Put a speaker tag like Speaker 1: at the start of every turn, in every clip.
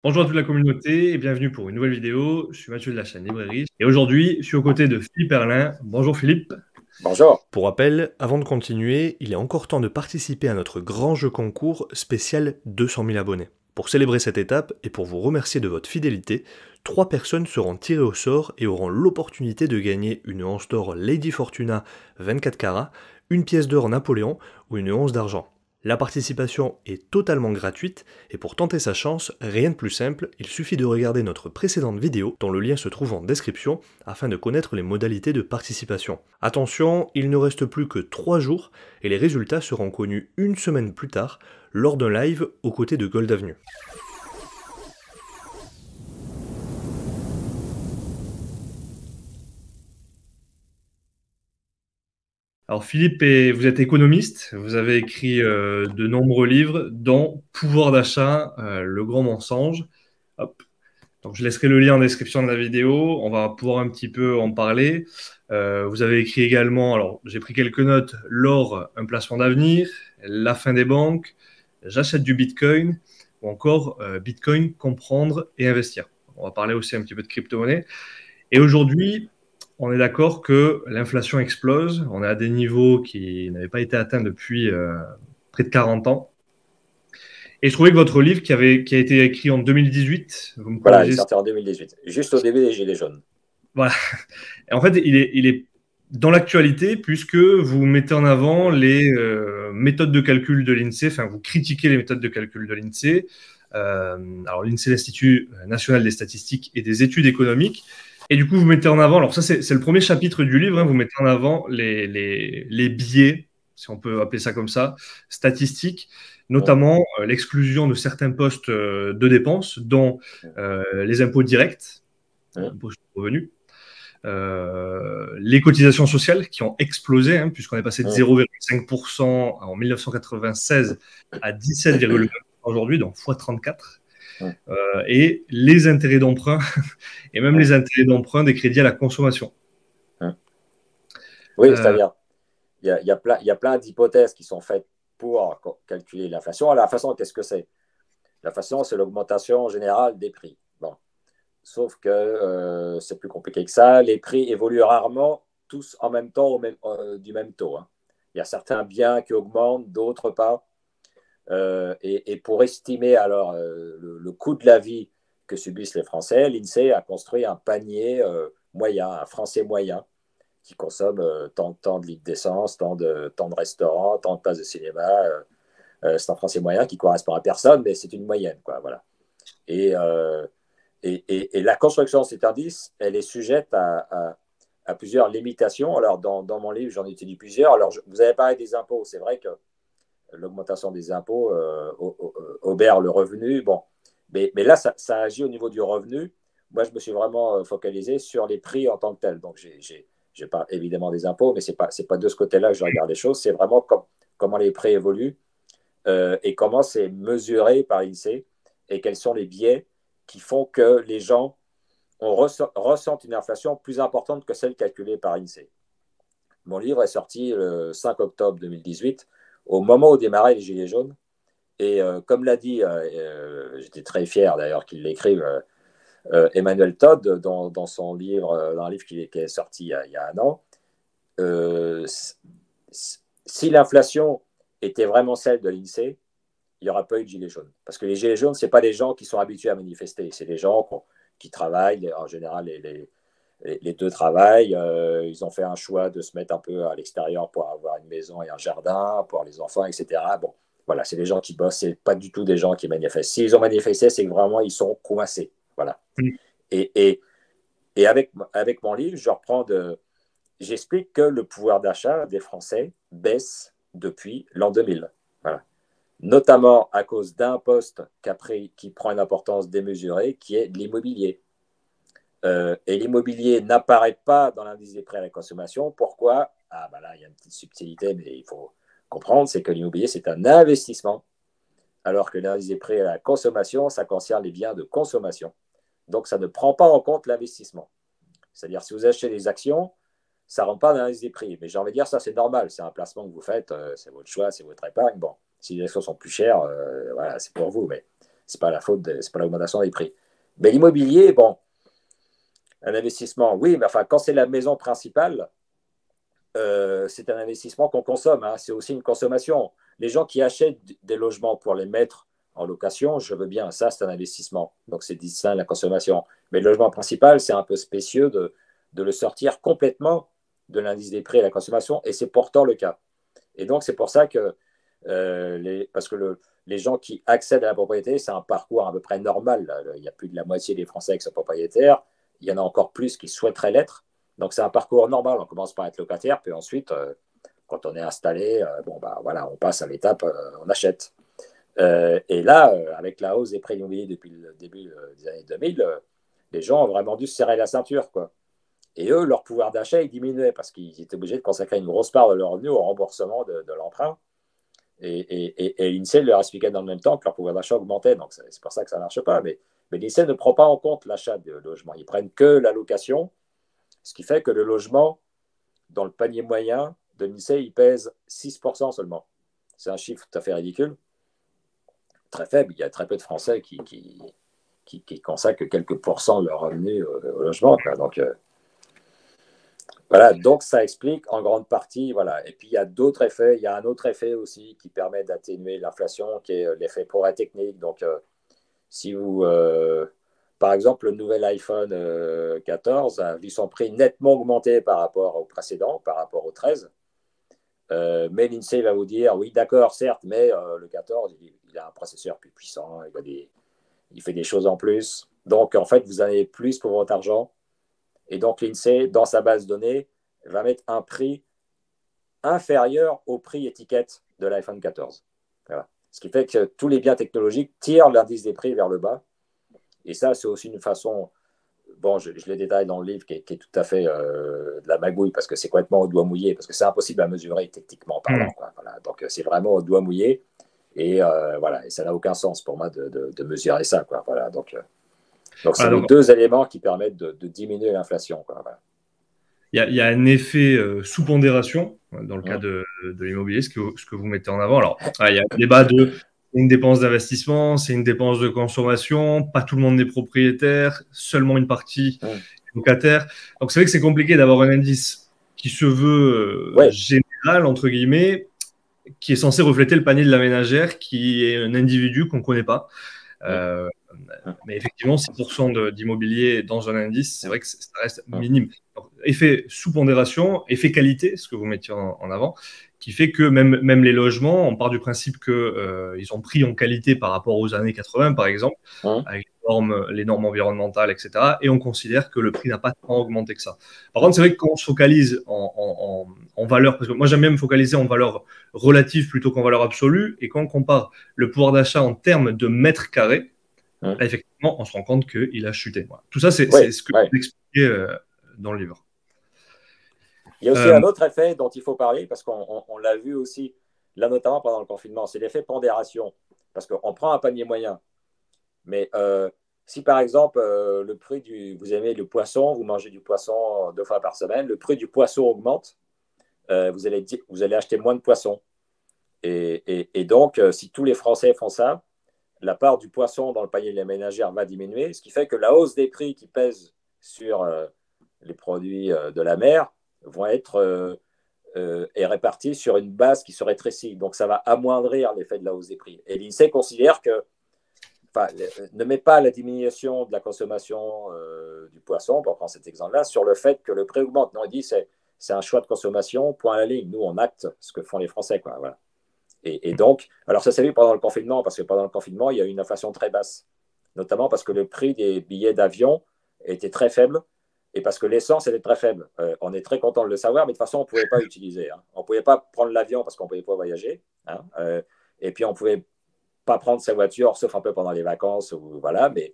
Speaker 1: Bonjour à toute la communauté et bienvenue pour une nouvelle vidéo. Je suis Mathieu de la chaîne Librairie et aujourd'hui je suis aux côtés de Philippe Erlin. Bonjour Philippe.
Speaker 2: Bonjour.
Speaker 3: Pour rappel, avant de continuer, il est encore temps de participer à notre grand jeu concours spécial 200 000 abonnés. Pour célébrer cette étape et pour vous remercier de votre fidélité, 3 personnes seront tirées au sort et auront l'opportunité de gagner une once d'or Lady Fortuna 24 carats, une pièce d'or Napoléon ou une once d'argent. La participation est totalement gratuite et pour tenter sa chance, rien de plus simple, il suffit de regarder notre précédente vidéo dont le lien se trouve en description afin de connaître les modalités de participation. Attention, il ne reste plus que 3 jours et les résultats seront connus une semaine plus tard lors d'un live aux côtés de Gold Avenue.
Speaker 1: Alors Philippe, vous êtes économiste, vous avez écrit de nombreux livres dont Pouvoir d'achat, le grand mensonge. Hop. Donc je laisserai le lien en description de la vidéo, on va pouvoir un petit peu en parler. Vous avez écrit également, alors j'ai pris quelques notes, l'or, un placement d'avenir, la fin des banques, j'achète du Bitcoin ou encore Bitcoin, comprendre et investir. On va parler aussi un petit peu de crypto-monnaie. Et aujourd'hui, on est d'accord que l'inflation explose. On est à des niveaux qui n'avaient pas été atteints depuis près de 40 ans. Et je trouvais que votre livre, qui a été écrit en 2018, vous me
Speaker 2: Voilà, il est
Speaker 1: corrigez.
Speaker 2: sorti en 2018, juste au début des Gilets jaunes.
Speaker 1: Voilà. Et en fait, il est dans l'actualité puisque vous mettez en avant les méthodes de calcul de l'INSEE, enfin, vous critiquez les méthodes de calcul de l'INSEE. Alors, l'INSEE, l'Institut national des statistiques et des études économiques. Et du coup, vous mettez en avant, alors ça, c'est le premier chapitre du livre, hein, vous mettez en avant les biais, si on peut appeler ça comme ça, statistiques, notamment l'exclusion de certains postes de dépenses, dont les impôts directs, l'impôt sur le revenu, les cotisations sociales qui ont explosé, hein, puisqu'on est passé de 0,5% en 1996 à 17,9% aujourd'hui, donc x34. Et les intérêts d'emprunt, et même les intérêts d'emprunt des crédits à la consommation.
Speaker 2: Oui, c'est-à-dire, il y a plein d'hypothèses qui sont faites pour calculer l'inflation. Alors, l'inflation, qu'est-ce que c'est? L'inflation, c'est l'augmentation générale des prix. Bon. Sauf que c'est plus compliqué que ça. Les prix évoluent rarement tous en même temps du même taux. Hein. Il y a certains biens qui augmentent, d'autres pas. Et pour estimer alors le coût de la vie que subissent les Français, l'INSEE a construit un panier moyen, un Français moyen, qui consomme tant de litres d'essence, tant de restaurants, tant de places de cinéma. C'est un Français moyen qui correspond à personne, mais c'est une moyenne. Quoi, voilà. Et, la construction de cet indice, elle est sujette à plusieurs limitations. Alors, dans mon livre, j'en étudie plusieurs. Alors, vous avez parlé des impôts. C'est vrai que l'augmentation des impôts obère le revenu. Bon. Mais là, ça agit au niveau du revenu. Moi, je me suis vraiment focalisé sur les prix en tant que tels. Donc, je parle évidemment des impôts, mais ce n'est pas de ce côté-là que je regarde les choses. C'est vraiment comment les prix évoluent et comment c'est mesuré par l'INSEE et quels sont les biais qui font que les gens ressentent une inflation plus importante que celle calculée par l'INSEE. Mon livre est sorti le 5 octobre 2018, au moment où démarraient les Gilets jaunes. Et comme l'a dit, j'étais très fier d'ailleurs qu'il l'écrive, Emmanuel Todd, dans son livre, dans un livre qui est sorti il y a un an, si l'inflation était vraiment celle de l'INSEE, il n'y aura pas eu de gilets jaunes. Parce que les gilets jaunes, ce n'est pas des gens qui sont habitués à manifester, c'est des gens qui travaillent, en général, les deux travaillent, ils ont fait un choix de se mettre un peu à l'extérieur pour avoir une maison et un jardin, pour les enfants, etc. Bon, voilà, c'est des gens qui bossent, c'est pas du tout des gens qui manifestent. S'ils ont manifesté, c'est que vraiment, ils sont coincés. Voilà. Et, et, et avec mon livre, j'explique que le pouvoir d'achat des Français baisse depuis l'an 2000. Voilà. Notamment à cause d'un poste qui prend une importance démesurée, qui est l'immobilier. Et l'immobilier n'apparaît pas dans l'indice des prix à la consommation. Pourquoi? Ah, ben là, il y a une petite subtilité, mais il faut comprendre, c'est que l'immobilier, c'est un investissement, alors que l'indice des prix à la consommation, ça concerne les biens de consommation. Donc, ça ne prend pas en compte l'investissement. C'est-à-dire, si vous achetez des actions, ça ne rentre pas dans l'indice des prix. Mais j'ai envie de dire, ça, c'est normal. C'est un placement que vous faites, c'est votre choix, c'est votre épargne. Bon, si les actions sont plus chères, voilà, c'est pour vous. Mais c'est pas la faute, c'est pas l'augmentation des prix. Mais l'immobilier, bon, un investissement, oui, mais enfin, quand c'est la maison principale, c'est un investissement qu'on consomme, hein, c'est aussi une consommation. Les gens qui achètent des logements pour les mettre en location, je veux bien, ça c'est un investissement. Donc c'est distinct de la consommation. Mais le logement principal, c'est un peu spécieux de le sortir complètement de l'indice des prix et de la consommation, et c'est pourtant le cas. Et donc c'est pour ça que, parce que les gens qui accèdent à la propriété, c'est un parcours à peu près normal. Là. Il y a plus de la moitié des Français qui sont propriétaires, il y en a encore plus qui souhaiteraient l'être. Donc c'est un parcours normal, on commence par être locataire, puis ensuite, quand on est installé, bon, bah, voilà, on passe à l'étape, on achète. Et là, avec la hausse des prix immobiliers depuis le début des années 2000, les gens ont vraiment dû se serrer la ceinture, quoi. Et eux, leur pouvoir d'achat, il diminuait parce qu'ils étaient obligés de consacrer une grosse part de leur revenu au remboursement de l'emprunt. Et l'INSEE leur expliquait dans le même temps que leur pouvoir d'achat augmentait. Donc, c'est pour ça que ça ne marche pas. Mais l'INSEE ne prend pas en compte l'achat de logement. Ils prennent que la location, ce qui fait que le logement, dans le panier moyen de l'INSEE, il pèse 6% seulement. C'est un chiffre tout à fait ridicule, très faible. Il y a très peu de Français qui consacrent quelques pourcents de leur revenu au logement, quoi. Donc, voilà, donc ça explique en grande partie, voilà. Et puis il y a d'autres effets, il y a un autre effet aussi qui permet d'atténuer l'inflation, qui est l'effet progrès technique. Donc, si vous, par exemple, le nouvel iPhone 14 a vu son prix nettement augmenter par rapport au précédent, par rapport au 13. Mais l'INSEE va vous dire, oui, d'accord, certes, mais le 14, il a un processeur plus puissant, il fait des choses en plus. Donc, en fait, vous en avez plus pour votre argent. Et donc, l'INSEE, dans sa base de données, va mettre un prix inférieur au prix étiquette de l'iPhone 14. Voilà. Ce qui fait que tous les biens technologiques tirent l'indice des prix vers le bas. Et ça, c'est aussi une façon, bon, je les détaille dans le livre, qui est tout à fait de la magouille, parce que c'est complètement au doigt mouillé, parce que c'est impossible à mesurer techniquement parlant, quoi. Voilà. Donc, c'est vraiment au doigt mouillé. Et voilà, et ça n'a aucun sens pour moi de mesurer ça, quoi. Voilà. Donc c'est les deux éléments qui permettent de diminuer l'inflation, quoi. Voilà.
Speaker 1: Il y a un effet sous-pondération dans le cas de l'immobilier, ce que vous mettez en avant. Alors, il y a un débat de une dépense d'investissement, c'est une dépense de consommation, pas tout le monde est propriétaire, seulement une partie est locataire. Donc, c'est vrai que c'est compliqué d'avoir un indice qui se veut général, entre guillemets, qui est censé refléter le panier de la ménagère, qui est un individu qu'on ne connaît pas. Mais effectivement, 6% d'immobilier dans un indice, c'est vrai que ça reste minime. Donc, effet sous-pondération, effet qualité, ce que vous mettiez en avant, qui fait que même les logements, on part du principe qu'ils ont pris en qualité par rapport aux années 80, par exemple, avec les normes environnementales, etc. Et on considère que le prix n'a pas tant augmenté que ça. Par contre, c'est vrai que quand on se focalise en valeur, parce que moi j'aime bien me focaliser en valeur relative plutôt qu'en valeur absolue, et quand on compare le pouvoir d'achat en termes de mètres carrés, là, effectivement, on se rend compte qu'il a chuté. Voilà. Tout ça, c'est ce que vous expliquez dans le livre.
Speaker 2: Il y a aussi un autre effet dont il faut parler, parce qu'on l'a vu aussi, là notamment pendant le confinement, c'est l'effet pondération. Parce qu'on prend un panier moyen, mais si par exemple, le prix vous aimez le poisson, vous mangez du poisson 2 fois par semaine, le prix du poisson augmente, vous allez acheter moins de poissons. Et donc, si tous les Français font ça, la part du poisson dans le panier de la ménagère va diminuer, ce qui fait que la hausse des prix qui pèse sur les produits de la mer vont être répartis sur une base qui se rétrécit. Donc, ça va amoindrir l'effet de la hausse des prix. Et l'INSEE considère que, ne met pas la diminution de la consommation du poisson, pour prendre cet exemple-là, sur le fait que le prix augmente. Non, il dit c'est un choix de consommation, point à la ligne. Nous, on acte ce que font les Français, quoi. Voilà. Et donc, alors ça s'est vu pendant le confinement, parce que pendant le confinement, il y a eu une inflation très basse, notamment parce que le prix des billets d'avion était très faible, et parce que l'essence était très faible. On est très content de le savoir, mais de toute façon, on ne pouvait pas l'utiliser. Hein. On ne pouvait pas prendre l'avion parce qu'on ne pouvait pas voyager. Hein. Et puis, on ne pouvait pas prendre sa voiture, sauf un peu pendant les vacances. Voilà, mais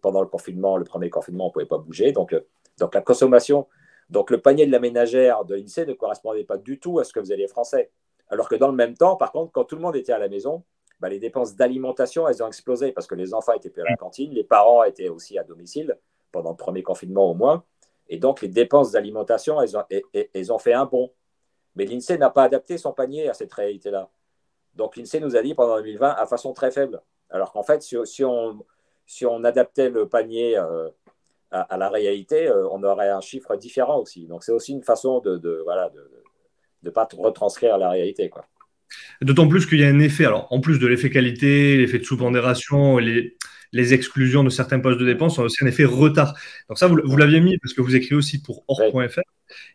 Speaker 2: pendant le confinement, le premier confinement, on ne pouvait pas bouger. Donc, la consommation, donc le panier de la ménagère de l'INSEE ne correspondait pas du tout à ce que faisaient les Français. Alors que dans le même temps, par contre, quand tout le monde était à la maison, les dépenses d'alimentation, elles ont explosé parce que les enfants étaient plus à la cantine, les parents étaient aussi à domicile, pendant le premier confinement au moins. Et donc, les dépenses d'alimentation, elles ont fait un bond. Mais l'INSEE n'a pas adapté son panier à cette réalité-là. Donc, l'INSEE nous a dit pendant 2020, à façon très faible, Alors qu'en fait, si on adaptait le panier à la réalité, on aurait un chiffre différent aussi. Donc, c'est aussi une façon voilà, de pas retranscrire la réalité, quoi.
Speaker 1: D'autant plus qu'il y a un effet, alors en plus de l'effet qualité, l'effet de sous-pondération, les exclusions de certains postes de dépenses ont aussi un effet retard. Donc ça, vous l'aviez mis parce que vous écrivez aussi pour or.fr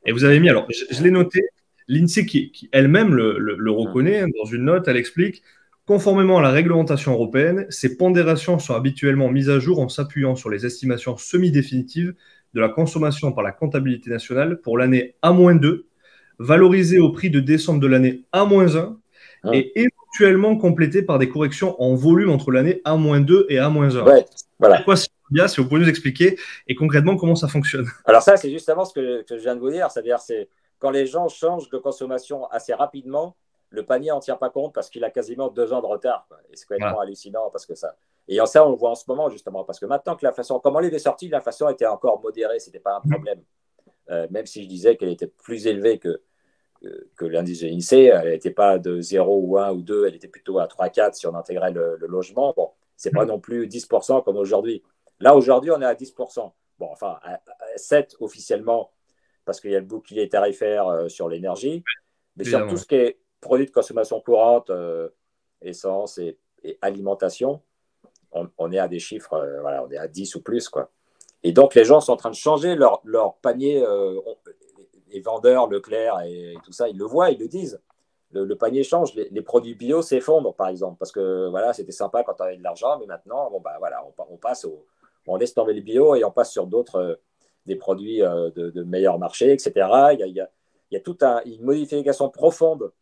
Speaker 1: et vous avez mis, alors je l'ai noté, l'INSEE qui elle-même le reconnaît, dans une note, elle explique, conformément à la réglementation européenne, ces pondérations sont habituellement mises à jour en s'appuyant sur les estimations semi-définitives de la consommation par la comptabilité nationale pour l'année A-2, valorisée au prix de décembre de l'année A-1, et éventuellement complété par des corrections en volume entre l'année A-2 et A-1.
Speaker 2: Ouais, voilà.
Speaker 1: Quoi, si vous pouvez nous expliquer et concrètement comment ça fonctionne?
Speaker 2: Alors ça, c'est justement ce que je viens de vous dire, c'est-à-dire c'est quand les gens changent de consommation assez rapidement, le panier n'en tient pas compte parce qu'il a quasiment 2 ans de retard, quoi. Et c'est complètement hallucinant parce que ça. Et ça, on le voit en ce moment justement, parce que maintenant que l'inflation, comme on l'avait sorti, l'inflation était encore modérée, ce n'était pas un problème. Même si je disais qu'elle était plus élevée que l'indice de l'INSEE, elle n'était pas de 0 ou 1 ou 2, elle était plutôt à 3-4 si on intégrait le logement. Bon, ce n'est pas non plus 10% comme aujourd'hui. Là, aujourd'hui, on est à 10%. Bon, enfin, à 7 officiellement, parce qu'il y a le bouclier tarifaire sur l'énergie. Mais sur tout ce qui est produits de consommation courante, essence et alimentation, on est à des chiffres, voilà, on est à 10 ou plus, quoi. Et donc, les gens sont en train de changer leur panier. Les vendeurs, Leclerc et tout ça, ils le voient, ils le disent. Le panier change. Les produits bio s'effondrent, par exemple, parce que voilà, c'était sympa quand on avait de l'argent, mais maintenant, bon, bah, voilà, on laisse tomber le bio et on passe sur d'autres, des produits de meilleur marché, etc. Il y a toute une modification profonde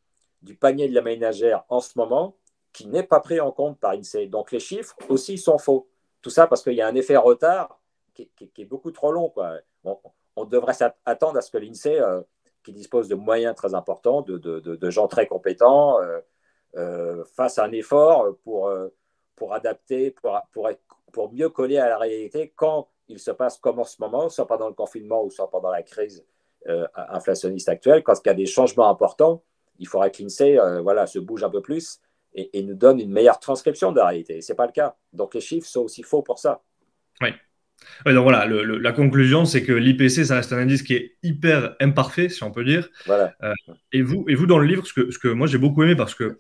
Speaker 2: du panier de la ménagère en ce moment qui n'est pas pris en compte par l'INSEE. Donc, les chiffres aussi sont faux. Tout ça parce qu'il y a un effet retard qui est beaucoup trop long, quoi. On devrait s'attendre à ce que l'INSEE, qui dispose de moyens très importants, de gens très compétents, fasse un effort pour adapter, pour mieux coller à la réalité quand il se passe comme en ce moment, soit pendant le confinement ou soit pendant la crise inflationniste actuelle. Quand il y a des changements importants, il faudrait que l'INSEE voilà, se bouge un peu plus et nous donne une meilleure transcription de la réalité. Ce n'est pas le cas. Donc les chiffres sont aussi faux pour ça.
Speaker 1: Oui. Ouais, donc voilà, la conclusion, c'est que l'IPC, ça reste un indice qui est hyper imparfait, si on peut dire.
Speaker 2: Voilà.
Speaker 1: Et vous, dans le livre, ce que moi j'ai beaucoup aimé, parce que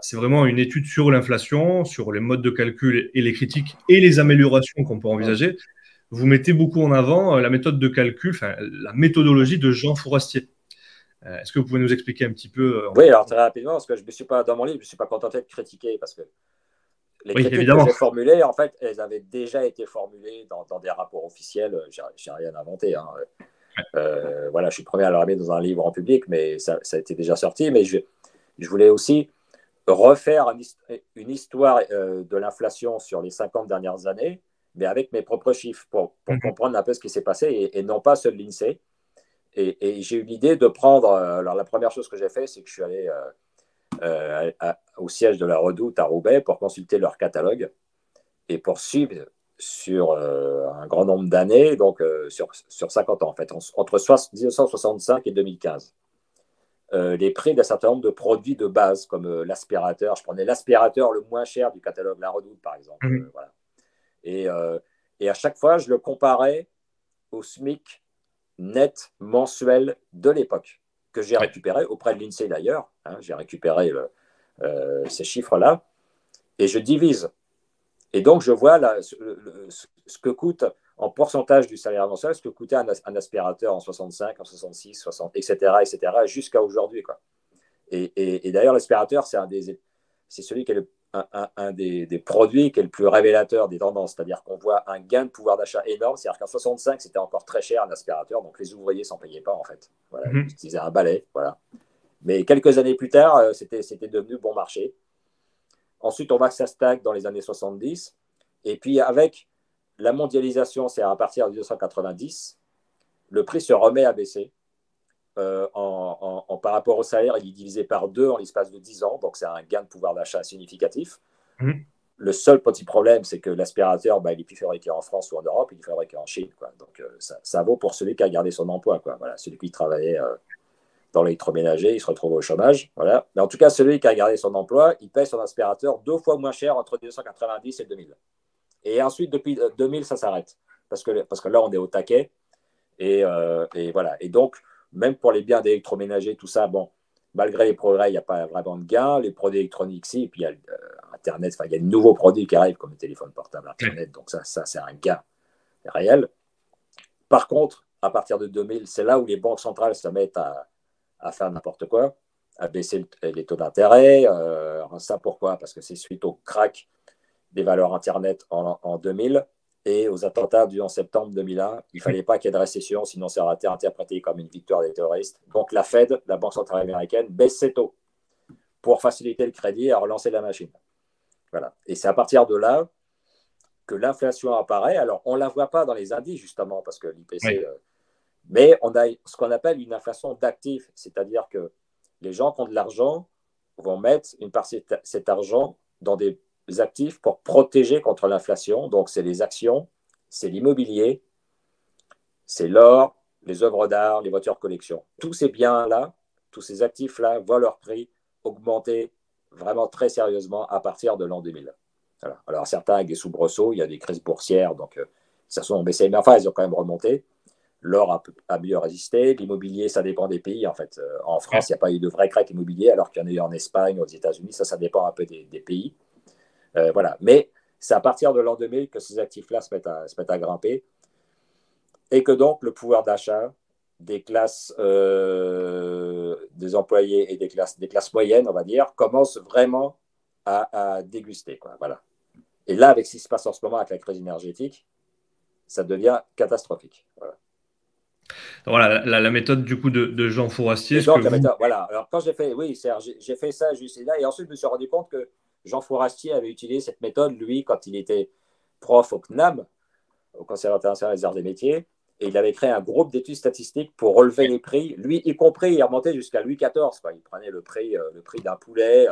Speaker 1: c'est vraiment une étude sur l'inflation, sur les modes de calcul et les critiques et les améliorations qu'on peut envisager, vous mettez beaucoup en avant la méthode de calcul, la méthodologie de Jean Fourastier. Est-ce que vous pouvez nous expliquer un petit peu
Speaker 2: Oui, alors très rapidement, parce que je me suis pas, dans mon livre, je ne me suis pas contenté de critiquer, parce que les critiques que j'ai formulées, en fait, elles avaient déjà été formulées dans des rapports officiels. J'ai rien inventé. Hein. Voilà, je suis le premier à le remettre dans un livre en public, mais ça a été déjà sorti. Mais je voulais aussi refaire une histoire de l'inflation sur les 50 dernières années, mais avec mes propres chiffres, pour comprendre un peu ce qui s'est passé, et non pas ceux de l'INSEE. Et j'ai eu l'idée de prendre. Alors, la première chose que j'ai fait, c'est que je suis allé au siège de la Redoute à Roubaix pour consulter leur catalogue et pour suivre sur un grand nombre d'années, donc sur 50 ans en fait, entre 1965 et 2015. Les prix d'un certain nombre de produits de base, comme l'aspirateur. Je prenais l'aspirateur le moins cher du catalogue La Redoute, par exemple. Voilà. Et à chaque fois, je le comparais au SMIC net mensuel de l'époque, que j'ai récupéré auprès de l'INSEE d'ailleurs. Hein, j'ai récupéré ces chiffres-là et je divise. Et donc, je vois là, ce que coûte en pourcentage du salaire mensuel, ce que coûtait un aspirateur en 65, en 66, 60, etc., jusqu'à aujourd'hui, quoi. Et d'ailleurs, l'aspirateur, c'est celui qui est un des produits qui est le plus révélateur des tendances. C'est-à-dire qu'on voit un gain de pouvoir d'achat énorme. C'est-à-dire qu'en 65, c'était encore très cher un aspirateur, donc les ouvriers s'en payaient pas, en fait. Voilà, ils utilisaient un balai, voilà. Mais quelques années plus tard, c'était devenu bon marché. Ensuite, on voit que ça stagne dans les années 70. Et puis, avec la mondialisation, c'est à partir de 1990, le prix se remet à baisser. Par rapport au salaire, il est divisé par 2 en l'espace de 10 ans. Donc, c'est un gain de pouvoir d'achat significatif. Le seul petit problème, c'est que l'aspirateur, il n'est plus fabriqué en France ou en Europe, il est fabriqué en Chine, quoi. Donc, ça vaut pour celui qui a gardé son emploi, quoi. Voilà, celui qui travaillait dans l'électroménager, il se retrouve au chômage. Voilà. Mais en tout cas, celui qui a gardé son emploi, il paye son aspirateur 2 fois moins cher entre 1990 et 2000. Et ensuite, depuis 2000, ça s'arrête. Parce que là, on est au taquet. Et voilà. Et donc, même pour les biens d'électroménager, tout ça, bon, malgré les progrès, il n'y a pas vraiment de gain. Les produits électroniques, si. Et puis, il y a Internet, il y a de nouveaux produits qui arrivent, comme le téléphone portable, Internet. Donc, ça c'est un gain réel. Par contre, à partir de 2000, c'est là où les banques centrales se mettent à faire n'importe quoi, à baisser les taux d'intérêt. Ça, pourquoi? Parce que c'est suite au crack des valeurs Internet en 2000 et aux attentats du 11 septembre 2001. Il ne fallait pas qu'il y ait de récession, sinon ça aurait été interprété comme une victoire des terroristes. Donc la Fed, la Banque centrale américaine, baisse ses taux pour faciliter le crédit et relancer la machine. Voilà. Et c'est à partir de là que l'inflation apparaît. Alors, on ne la voit pas dans les indices, justement, parce que l'IPC... mais on a ce qu'on appelle une inflation d'actifs, c'est-à-dire que les gens qui ont de l'argent vont mettre une partie de cet argent dans des actifs pour protéger contre l'inflation. Donc, c'est les actions, c'est l'immobilier, c'est l'or, les œuvres d'art, les voitures de collection. Tous ces biens-là, tous ces actifs-là voient leur prix augmenter vraiment très sérieusement à partir de l'an 2000. Voilà. Alors, certains avec des soubresauts, il y a des crises boursières, donc ça sont baissés, mais enfin, ils ont quand même remonté. L'or a mieux résisté. L'immobilier, ça dépend des pays. En fait, en France, il n'y a pas eu de vrai crack immobilier, alors qu'il y en a eu en Espagne, aux États-Unis. Ça dépend un peu des pays. Voilà. Mais c'est à partir de l'an 2000 que ces actifs-là se mettent à grimper et que donc le pouvoir d'achat des classes des employés et des classes moyennes, on va dire, commence vraiment à déguster, quoi. Voilà. Et là, avec ce qui se passe en ce moment avec la crise énergétique, ça devient catastrophique. Voilà.
Speaker 1: Voilà, la méthode du coup de Jean Fourastier.
Speaker 2: Et donc, voilà. Alors, quand j'ai fait, oui, j'ai fait ça, juste là, et ensuite, je me suis rendu compte que Jean Fourastier avait utilisé cette méthode, lui, quand il était prof au CNAM, au Conservatoire national des arts et métiers, et il avait créé un groupe d'études statistiques pour relever les prix. Lui, y compris, il remontait jusqu'à Louis XIV. Quoi. Il prenait le prix d'un poulet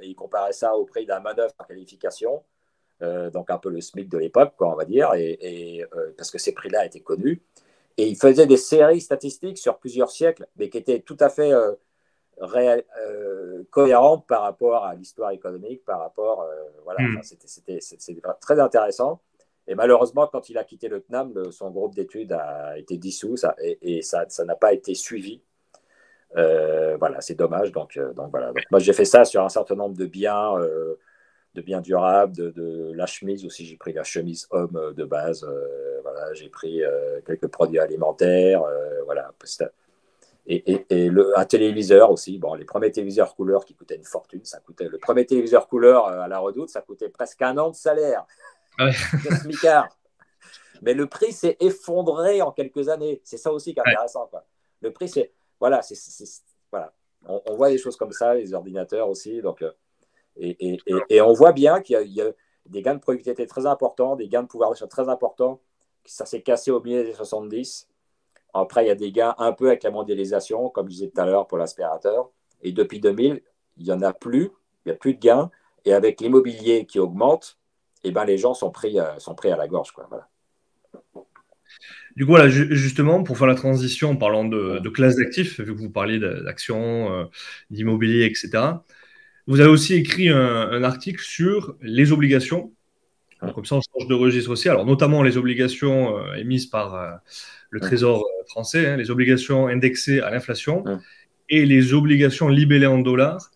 Speaker 2: et il comparait ça au prix d'un manœuvre par qualification, donc un peu le SMIC de l'époque, quoi, on va dire, parce que ces prix-là étaient connus. Et il faisait des séries statistiques sur plusieurs siècles, mais qui étaient tout à fait cohérentes par rapport à l'histoire économique, par rapport, voilà, c'était très intéressant. Et malheureusement, quand il a quitté le CNAM, son groupe d'études a été dissous et ça n'a pas été suivi. Voilà, c'est dommage. Donc voilà. Donc, moi, j'ai fait ça sur un certain nombre de biens durables, de la chemise aussi. J'ai pris la chemise homme de base. Voilà, j'ai pris quelques produits alimentaires. Voilà. Et un téléviseur aussi. Bon, les premiers téléviseurs couleur qui coûtaient une fortune, le premier téléviseur couleur à la Redoute, ça coûtait presque 1 an de salaire. De smicard. Mais le prix s'est effondré en quelques années. C'est ça aussi qui est intéressant. Quoi. Le prix, c'est... Voilà, voilà. On voit des choses comme ça, les ordinateurs aussi. Donc, et on voit bien qu'il y a des gains de productivité très importants, des gains de pouvoir d'achat très importants. Ça s'est cassé au milieu des 70. Après, il y a des gains un peu avec la mondialisation, comme je disais tout à l'heure pour l'aspirateur. Et depuis 2000, il n'y en a plus. Il n'y a plus de gains. Et avec l'immobilier qui augmente, eh ben, les gens sont pris à la gorge. Quoi. Voilà.
Speaker 1: Du coup, voilà, justement, pour faire la transition en parlant de classe d'actifs, vu que vous parliez d'actions, d'immobilier, etc., vous avez aussi écrit un article sur les obligations. Donc, comme ça, on change de registre aussi. Alors, notamment les obligations émises par le Trésor français, hein, les obligations indexées à l'inflation et les obligations libellées en dollars.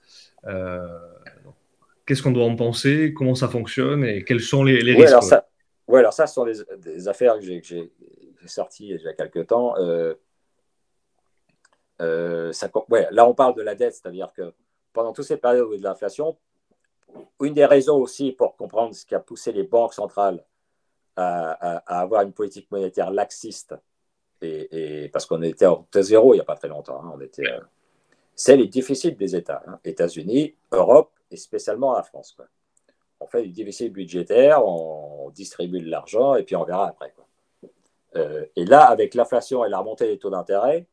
Speaker 1: Qu'est-ce qu'on doit en penser? Comment ça fonctionne? Et quels sont les risques?
Speaker 2: Alors ça, ce sont des affaires que j'ai sorties il y a quelques temps. Là, on parle de la dette, c'est-à-dire que pendant toutes ces périodes de l'inflation, une des raisons aussi pour comprendre ce qui a poussé les banques centrales à avoir une politique monétaire laxiste, et parce qu'on était en zéro il n'y a pas très longtemps, hein, c'est les déficits des États, hein, États-Unis, Europe et spécialement la France. Quoi. On fait du déficit budgétaire, on distribue de l'argent et puis on verra après. Quoi. Et là, avec l'inflation et la remontée des taux d'intérêt,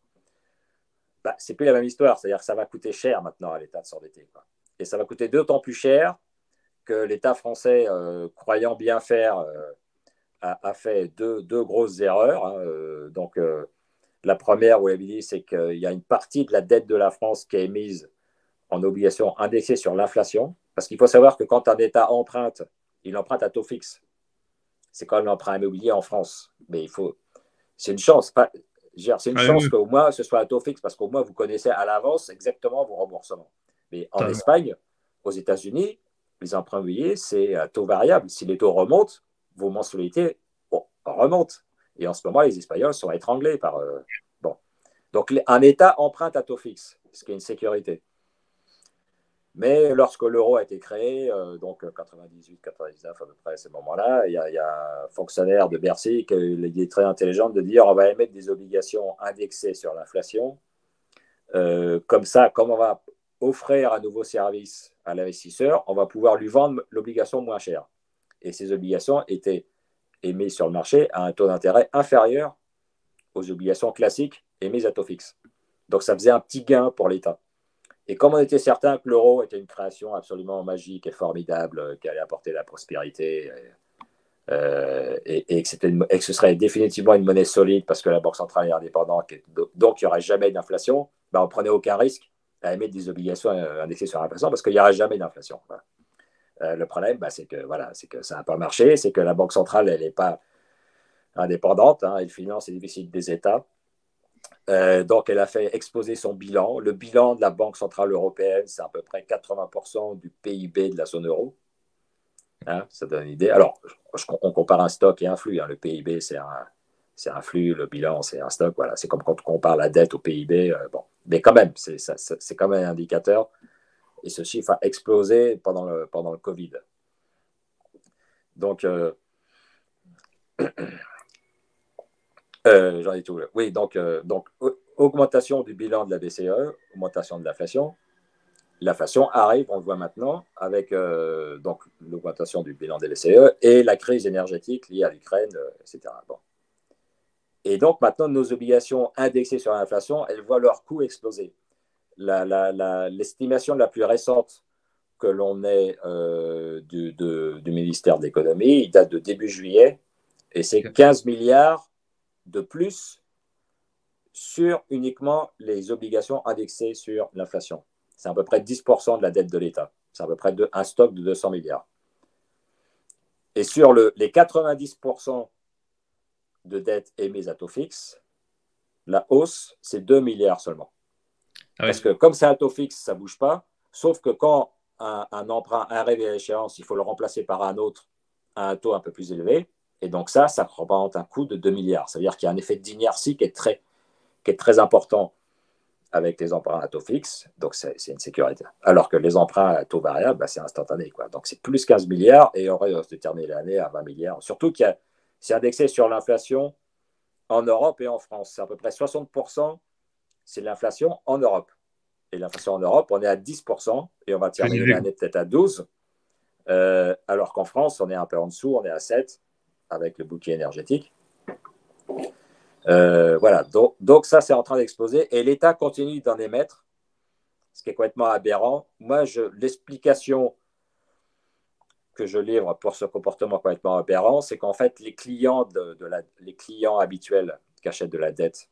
Speaker 2: c'est plus la même histoire. C'est-à-dire que ça va coûter cher maintenant à l'État de s'endetter. Quoi. Et ça va coûter d'autant plus cher que l'État français, croyant bien faire, a fait deux grosses erreurs. Hein, donc, La première, vous l'avez dit, c'est qu'il y a une partie de la dette de la France qui est émise en obligation indexée sur l'inflation. Parce qu'il faut savoir que quand un État emprunte, il emprunte à taux fixe. C'est comme l'emprunt immobilier en France. Mais c'est une chance. C'est une chance qu'au moins ce soit à taux fixe, parce qu'au moins vous connaissez à l'avance exactement vos remboursements. Mais en Espagne, aux États-Unis, les emprunts immobiliers, c'est à taux variable. Si les taux remontent, vos mensualités remontent. Et en ce moment, les Espagnols sont étranglés par. Bon. Donc, un État emprunte à taux fixe, ce qui est une sécurité. Mais lorsque l'euro a été créé, donc 98-99 à peu près à ce moment-là, il y a un fonctionnaire de Bercy qui est très intelligent de dire on va émettre des obligations indexées sur l'inflation. Comme ça, comme on va offrir un nouveau service à l'investisseur, on va pouvoir lui vendre l'obligation moins chère. Et ces obligations étaient émises sur le marché à un taux d'intérêt inférieur aux obligations classiques émises à taux fixe. Donc ça faisait un petit gain pour l'État. Et comme on était certain que l'euro était une création absolument magique et formidable, qui allait apporter la prospérité, et que ce serait définitivement une monnaie solide parce que la Banque centrale est indépendante, donc il n'y aurait jamais d'inflation, on ne prenait aucun risque à émettre des obligations indexées sur l'inflation parce qu'il n'y aurait jamais d'inflation. Le problème, c'est que ça n'a pas marché, c'est que la Banque centrale, elle n'est pas indépendante, elle finance les déficits des États. Donc, elle a fait exploser son bilan. Le bilan de la Banque centrale européenne, c'est à peu près 80% du PIB de la zone euro. Ça donne une idée. Alors, on compare un stock et un flux. Le PIB, c'est un flux. Le bilan, c'est un stock. Voilà. C'est comme quand on compare la dette au PIB. Mais quand même, c'est quand même un indicateur. Et ce chiffre a explosé pendant le Covid. Donc, j'en ai tout. Oui, donc, augmentation du bilan de la BCE, augmentation de l'inflation. L'inflation arrive, on le voit maintenant, avec donc l'augmentation du bilan de la BCE et la crise énergétique liée à l'Ukraine, etc. Bon. Et donc, maintenant, nos obligations indexées sur l'inflation, elles voient leur coût exploser. L'estimation la plus récente que l'on ait du ministère de l'économie, il date de début juillet, et c'est 15 milliards de plus sur uniquement les obligations indexées sur l'inflation. C'est à peu près 10% de la dette de l'État. C'est à peu près un stock de 200 milliards. Et sur les 90% de dette émise à taux fixe, la hausse, c'est 2 milliards seulement. Parce que comme c'est à taux fixe, ça ne bouge pas, sauf que quand un emprunt arrive à l'échéance, il faut le remplacer par un autre à un taux un peu plus élevé. Et donc ça représente un coût de 2 milliards. C'est-à-dire qu'il y a un effet d'inertie qui est très important avec les emprunts à taux fixe. Donc c'est une sécurité. Alors que les emprunts à taux variable, c'est instantané. Donc c'est plus 15 milliards et on va se terminer l'année à 20 milliards. Surtout que c'est indexé sur l'inflation en Europe et en France. C'est à peu près 60%, c'est l'inflation en Europe. Et l'inflation en Europe, on est à 10% et on va terminer l'année peut-être à 12%. Alors qu'en France, on est un peu en dessous, on est à 7% avec le bouclier énergétique. Voilà, donc ça, c'est en train d'exploser et l'État continue d'en émettre, ce qui est complètement aberrant. Moi, l'explication que je livre pour ce comportement complètement aberrant, c'est qu'en fait, les clients habituels qui achètent de la dette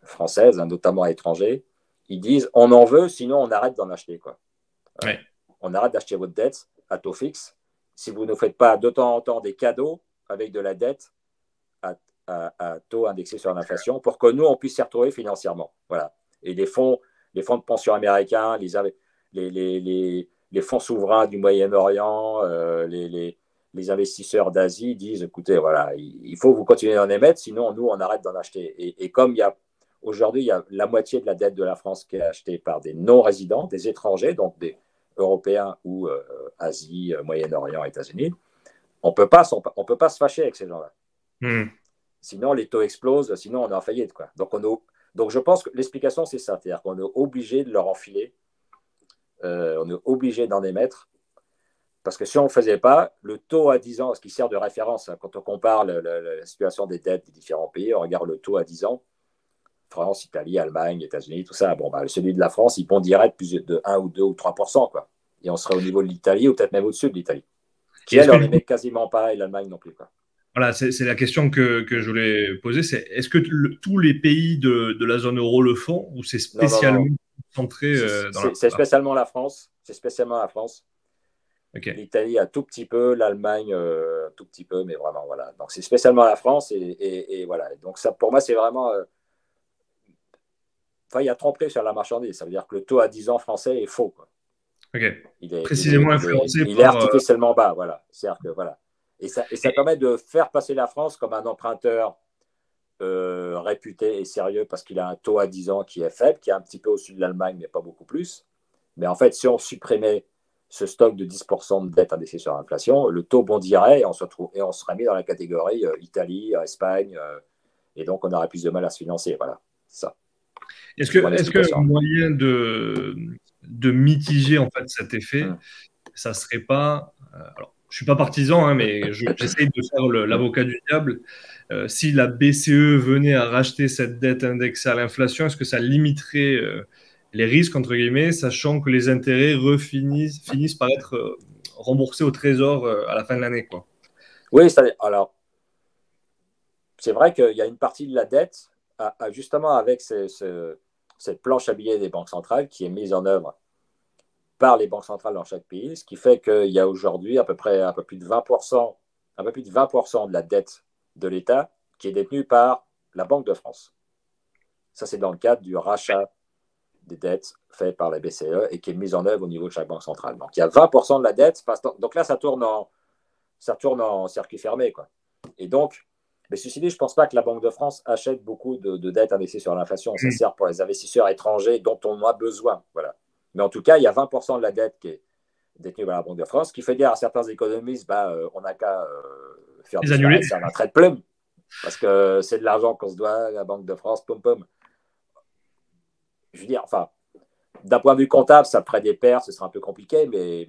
Speaker 2: française, notamment à l'étranger, ils disent on en veut, sinon on arrête d'en acheter.
Speaker 1: Ouais.
Speaker 2: On arrête d'acheter votre dette à taux fixe si vous ne faites pas de temps en temps des cadeaux avec de la dette à taux indexé sur l'inflation pour que nous, on puisse s'y retrouver financièrement. Voilà. Et les fonds de pension américains, les fonds souverains du Moyen-Orient, les investisseurs d'Asie disent, écoutez, voilà, il faut que vous continuez d'en émettre, sinon nous, on arrête d'en acheter. Et comme aujourd'hui, il y a la moitié de la dette de la France qui est achetée par des non-résidents, des étrangers, donc des Européens ou Asie, Moyen-Orient, États-Unis, on ne peut pas se fâcher avec ces gens-là. Sinon, les taux explosent, sinon on est en faillite. Donc je pense que l'explication, c'est ça. C'est-à-dire qu'on est obligé de leur enfiler, on est obligé d'en émettre, parce que si on ne le faisait pas, le taux à 10 ans, ce qui sert de référence, quand on compare la situation des dettes des différents pays, on regarde le taux à 10 ans, France, Italie, Allemagne, États-Unis, tout ça. Celui de la France, il bondirait de 1 ou 2 ou 3%. Et on serait au niveau de l'Italie ou peut-être même au-dessus de l'Italie. Qui, elle, on n'émet quasiment pas, et l'Allemagne non plus.
Speaker 1: Voilà, c'est la question que je voulais poser. C'est est-ce que tous les pays de la zone euro le font ou c'est
Speaker 2: Non, non,
Speaker 1: spécialement
Speaker 2: non.
Speaker 1: centré dans la...
Speaker 2: C'est spécialement la France. C'est spécialement la France.
Speaker 1: Ok.
Speaker 2: L'Italie un tout petit peu, l'Allemagne un tout petit peu, mais vraiment, voilà. Donc, c'est spécialement la France. Et voilà. Donc, ça, pour moi, c'est vraiment. Enfin, il y a tromperie sur la marchandise. Ça veut dire que le taux à 10 ans français est faux, quoi.
Speaker 1: Ok.
Speaker 2: Il est, il est,
Speaker 1: Précisément
Speaker 2: il est,
Speaker 1: influencé
Speaker 2: il est
Speaker 1: par...
Speaker 2: artificiellement bas. Voilà. C'est-à-dire que, voilà. Et ça permet de faire passer la France comme un emprunteur réputé et sérieux parce qu'il a un taux à 10 ans qui est faible, qui est un petit peu au-dessus de l'Allemagne, mais pas beaucoup plus. Mais en fait, si on supprimait ce stock de 10% de dette indexée sur l'inflation, le taux bondirait et on serait mis dans la catégorie Italie, Espagne, et donc on aurait plus de mal à se financer. Voilà, c'est ça.
Speaker 1: Est-ce
Speaker 2: C'est mon
Speaker 1: que un
Speaker 2: explication.
Speaker 1: moyen de mitiger en fait cet effet, ça serait pas... alors, je suis pas partisan, hein, mais j'essaye de faire l'avocat du diable. Si la BCE venait à racheter cette dette indexée à l'inflation, est-ce que ça limiterait les risques, entre guillemets, sachant que les intérêts finissent par être remboursés au trésor à la fin de l'année, quoi.
Speaker 2: Oui, alors, c'est vrai qu'il y a une partie de la dette, justement avec cette planche à billets des banques centrales qui est mise en œuvre par les banques centrales dans chaque pays, ce qui fait qu'il y a aujourd'hui à peu près un peu plus de 20%, un peu plus de 20% de la dette de l'État qui est détenue par la Banque de France. Ça, c'est dans le cadre du rachat des dettes fait par la BCE et qui est mise en œuvre au niveau de chaque banque centrale. Donc, il y a 20% de la dette. Donc là, ça tourne en circuit fermé, quoi. Et donc, mais ceci dit, je ne pense pas que la Banque de France achète beaucoup de dettes indexées sur l'inflation. Ça sert pour les investisseurs étrangers dont on a besoin. Voilà. Mais en tout cas, il y a 20% de la dette qui est détenue par la Banque de France, ce qui fait dire à certains économistes, on n'a qu'à faire
Speaker 1: Les annuler.
Speaker 2: disparaître ça d'un trait de plume, parce que c'est de l'argent qu'on se doit à la Banque de France, pom pom. Je veux dire, enfin, d'un point de vue comptable, ça ferait des pertes, ce serait un peu compliqué, mais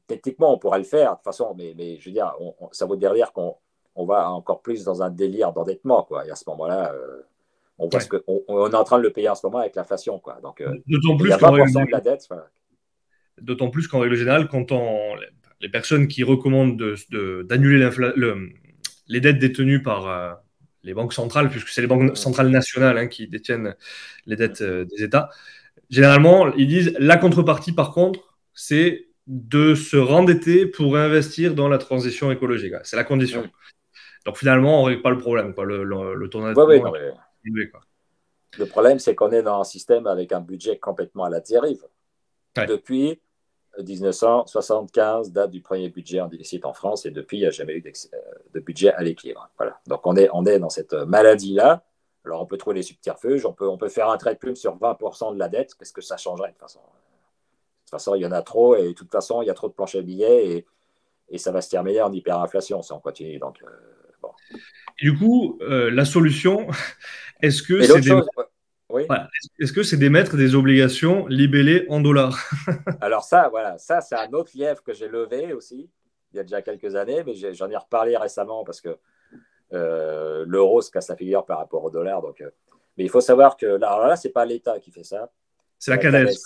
Speaker 2: techniquement, on pourrait le faire de toute façon. Mais je veux dire, ça veut dire qu'on va encore plus dans un délire d'endettement, quoi. Et à ce moment-là, on voit
Speaker 1: Ouais.
Speaker 2: on est en train de le payer en ce moment avec l'inflation, quoi. Donc,
Speaker 1: D'autant
Speaker 2: il y
Speaker 1: plus
Speaker 2: a
Speaker 1: qu'en règle
Speaker 2: 20% de la dette. Voilà.
Speaker 1: D'autant plus qu'en règle générale, quand les personnes qui recommandent d'annuler les dettes détenues par les banques centrales, puisque c'est les banques centrales nationales hein, qui détiennent les dettes des États, généralement, ils disent la contrepartie, par contre, c'est de se rendetter pour investir dans la transition écologique. C'est la condition. Donc finalement, on ne règle pas le problème. Quoi. Le taux
Speaker 2: Oui,
Speaker 1: d'endettement
Speaker 2: non,
Speaker 1: est
Speaker 2: mais
Speaker 1: élevé. Quoi.
Speaker 2: le problème, c'est qu'on est dans un système avec un budget complètement à la dérive.
Speaker 1: Ouais.
Speaker 2: Depuis 1975, date du premier budget en déficit en France, et depuis, il n'y a jamais eu de budget à l'équilibre. Voilà. Donc, on est dans cette maladie-là. Alors, on peut trouver les subterfuges, on peut faire un trait de plume sur 20% de la dette. Qu'est-ce que ça changerait de toute façon? De toute façon, il y en a trop, et de toute façon, il y a trop de planches à billets, et ça va se terminer en hyperinflation si on continue. Donc, bon.
Speaker 1: Et du coup, la solution, est-ce que
Speaker 2: Et
Speaker 1: c'est
Speaker 2: l'autre chose, oui.
Speaker 1: voilà. Est-ce que c'est d'émettre des obligations libellées en dollars?
Speaker 2: Alors ça, voilà, ça c'est un autre lièvre que j'ai levé aussi, il y a déjà quelques années, mais j'en ai reparlé récemment parce que l'euro se casse la figure par rapport au dollar. Donc, mais il faut savoir que là, ce n'est pas l'État qui fait ça,
Speaker 1: C'est
Speaker 2: c'est
Speaker 1: la
Speaker 2: la
Speaker 1: CADES.
Speaker 2: CADES,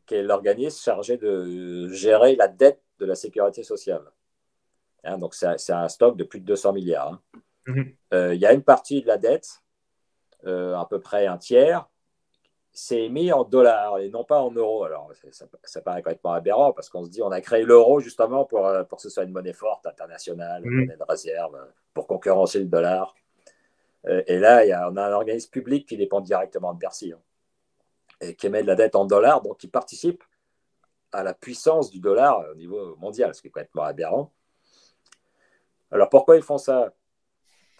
Speaker 2: qui est l'organisme chargé de gérer la dette de la sécurité sociale. Hein, donc c'est un stock de plus de 200 milliards. Hein. Il y a une partie de la dette, à peu près un tiers, c'est émis en dollars et non pas en euros. Alors, ça paraît complètement aberrant parce qu'on se dit on a créé l'euro justement pour que ce soit une monnaie forte, internationale, une monnaie de réserve, pour concurrencer le dollar. Et là, on a un organisme public qui dépend directement de Bercy hein, et qui émet de la dette en dollars, donc qui participe à la puissance du dollar au niveau mondial, ce qui est complètement aberrant. Alors, pourquoi ils font ça?